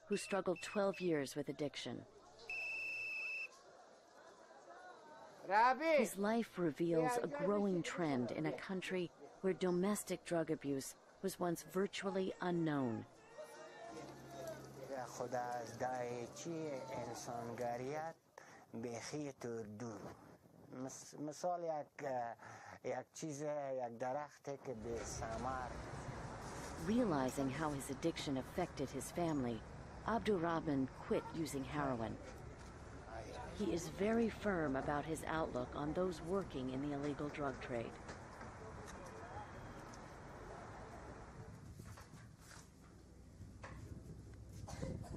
who struggled 12 years with addiction. His life reveals a growing trend in a country where domestic drug abuse was once virtually unknown. Realizing how his addiction affected his family, Abdurrahman quit using heroin. He is very firm about his outlook on those working in the illegal drug trade.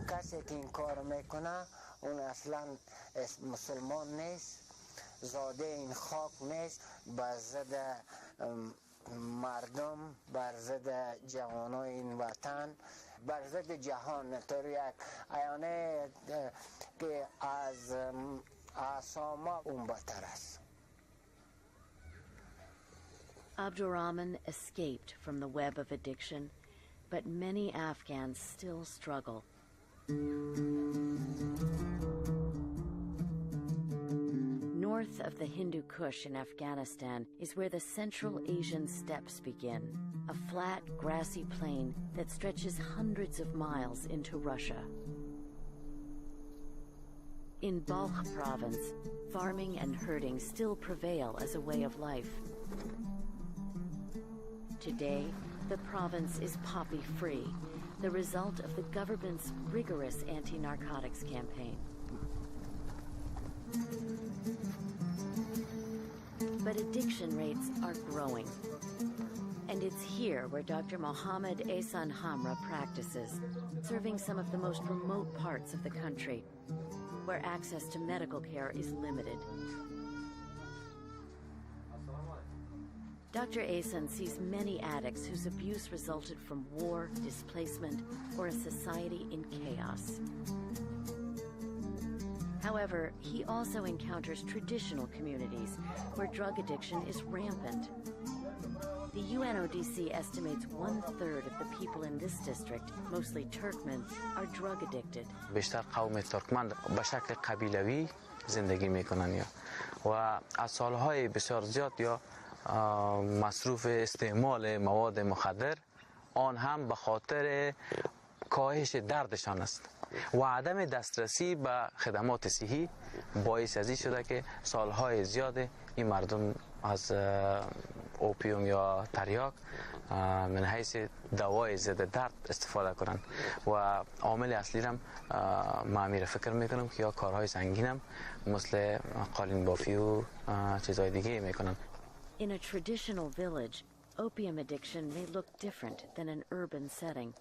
کسی که این کار میکنه اون اصلا مسلمان نیست، زاده این خاک نیست، بر ضد مردم، بر ضد جوانای این وطن، بر ضد جهان. طور یک ایانه که از اساما اون بدتر است. Abdurrahman escaped from the web of addiction, but many Afghans still struggle. North of the Hindu Kush in Afghanistan is where the Central Asian steppes begin, a flat, grassy plain that stretches hundreds of miles into Russia. In Balkh province, farming and herding still prevail as a way of life. Today, the province is poppy-free, the result of the government's rigorous anti-narcotics campaign. But addiction rates are growing. And it's here where Dr. Mohammed Ehsan Hamra practices, serving some of the most remote parts of the country, where access to medical care is limited. Dr. Ehsan sees many addicts whose abuse resulted from war, displacement, or a society in chaos. However, he also encounters traditional communities where drug addiction is rampant. The UNODC estimates 1/3 of the people in this district, mostly Turkmen, are drug addicted. بیشتر قوم ترکمن به شکل قبیلوی زندگی میکنن و از سالهای بسیار زیاد یا مصروف استعمال مواد مخدر، آن هم به خاطر کاهش دردشان است و عدم دسترسی به خدمات صحی باعث از این شده که سالهای زیاد این مردم از اوپیوم یا تریاک من حیث دوای ضد درد استفاده کنند و عامل اصلی هم من فکر میکنم که یا کارهای سنگین هم مثل قالین بافی و چیزهای دیگه میکنن. In a traditional village, opium addiction may look different than an urban setting.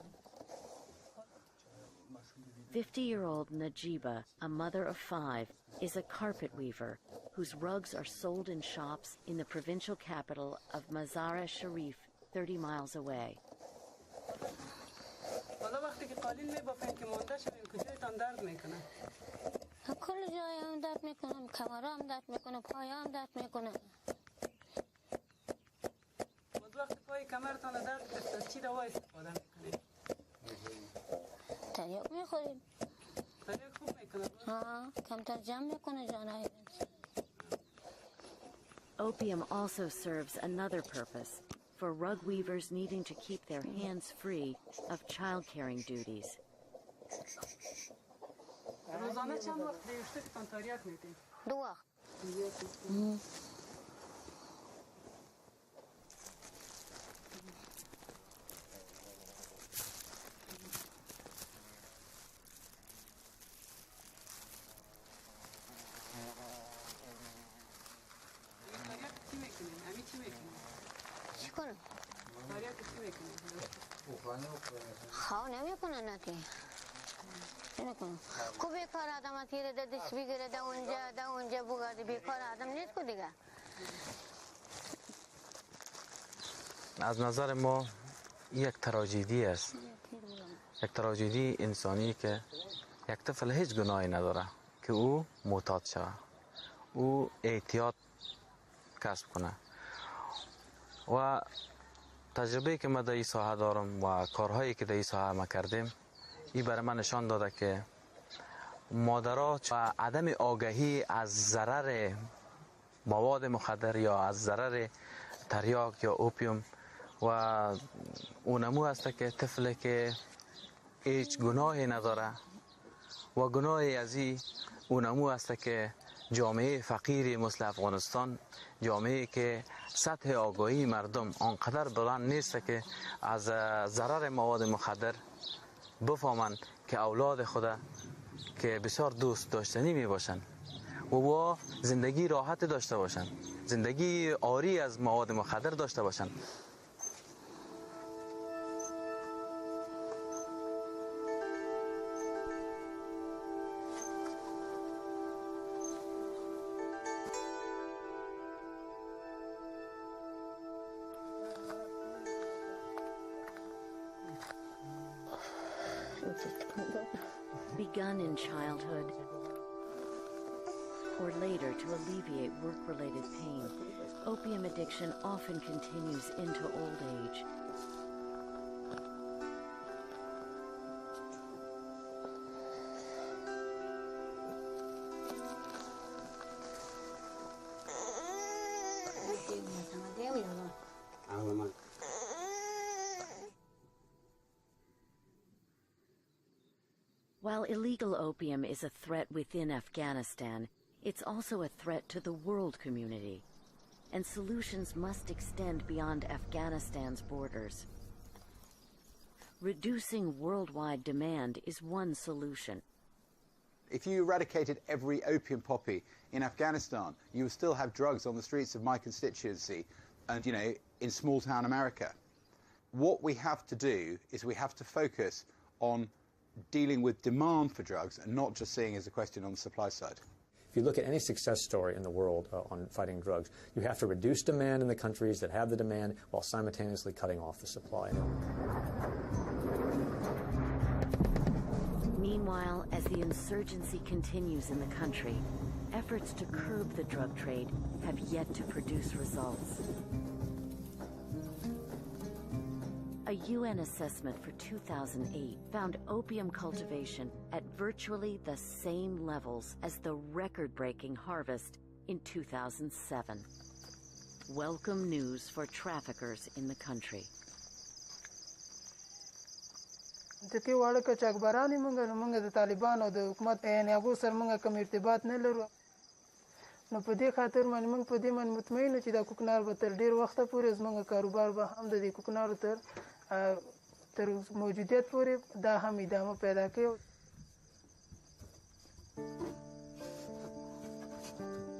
50-year-old Najiba, a mother of 5, is a carpet weaver whose rugs are sold in shops in the provincial capital of Mazar-e Sharif, 30 miles away. تریاک میخوریم. تریاک خوب میکنه. ها، کمتر جمع میکنه جانایی. Opium also serves another purpose for rug weavers needing to keep their hands free of child-caring duties. روزانه چند وقت دیوشتتان تریاک میدین؟ 2 وقت. خواهی نمیکنه نتی نمیکنه کو بیکار آدم تیره ده دست بگیره ده اونجا بگرده بیکار آدم نیست کو دیگه. از نظر ما یک تراژدی است، یک تراژدی انسانی که یک طفل هیچ گناهی نداره که او معتاد شود، او احتیاط کسب کنه و تجربه که ما در این ساحه دارم و کارهایی که در این ساحه ما کردیم این برای من نشان داده که مادرات و عدم آگاهی از ضرر مواد مخدر یا از ضرر تریاک یا اوپیوم و اونمو هست که طفل که هیچ گناهی نداره و گناهی از اونمو هست که جامعه فقیری مثل افغانستان، جامعه که سطح آگاهی مردم آنقدر بلند نیست که از ضرر مواد مخدر بفهمند که اولاد خود که بسیار دوست داشتنی می باشند و زندگی راحت داشته باشند، زندگی عاری از مواد مخدر داشته باشند. Begun in childhood, or later to alleviate work-related pain, opium addiction often continues into old age. While illegal opium is a threat within Afghanistan, it's also a threat to the world community, and solutions must extend beyond Afghanistan's borders. Reducing worldwide demand is one solution. If you eradicated every opium poppy in Afghanistan, you would still have drugs on the streets of my constituency and, you know, in small town America. What we have to do is we have to focus on dealing with demand for drugs and not just seeing it as a question on the supply side. If you look at any success story in the world on fighting drugs, you have to reduce demand in the countries that have the demand while simultaneously cutting off the supply. Meanwhile, as the insurgency continues in the country, efforts to curb the drug trade have yet to produce results. A UN assessment for 2008 found opium cultivation at virtually the same levels as the record-breaking harvest in 2007. Welcome news for traffickers in the country. دکی واړه کچاکبرانی مونږ د طالبان او د حکومت یعنی هغو سره مونږ کوم ارتباط نه لرو نو په دې خاطر باندې مونږ په دې باندې مطمئن یو چې دا کوکنار به تر ډېر وخته پورې زموږ کاروبار به هم د دې کوکنارو تر موجودیت پورې دا هم ادامه پیدا کوي.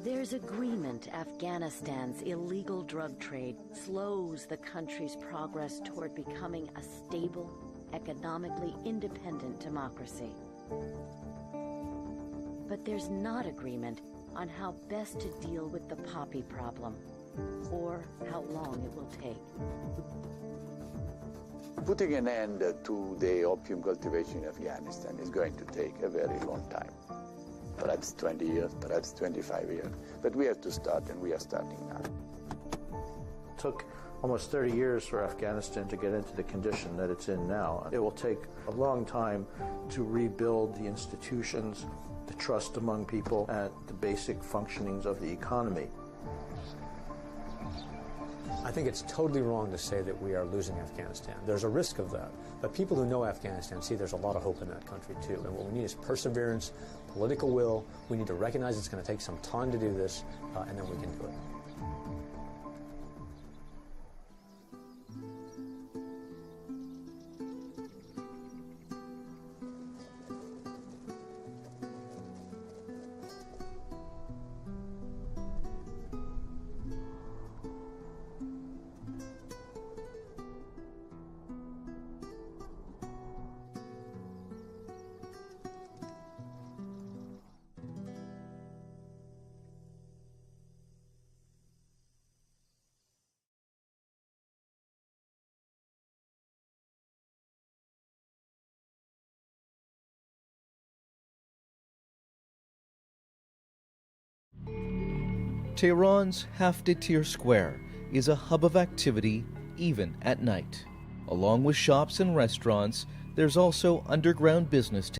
There's agreement Afghanistan's illegal drug trade slows the country's progress toward becoming a stable, economically independent democracy. But there's not agreement on how best to deal with the poppy problem, or how long it will take. Putting an end to the opium cultivation in Afghanistan is going to take a very long time. Perhaps 20 years, perhaps 25 years. But we have to start, and we are starting now. It took almost 30 years for Afghanistan to get into the condition that it's in now. It will take a long time to rebuild the institutions, the trust among people, and the basic functionings of the economy. I think it's totally wrong to say that we are losing Afghanistan. There's a risk of that. But people who know Afghanistan see there's a lot of hope in that country too. And what we need is perseverance, political will. We need to recognize it's going to take some time to do this, and then we can do it. Tehran's Hafte-Tir Square is a hub of activity even at night. Along with shops and restaurants, there's also underground business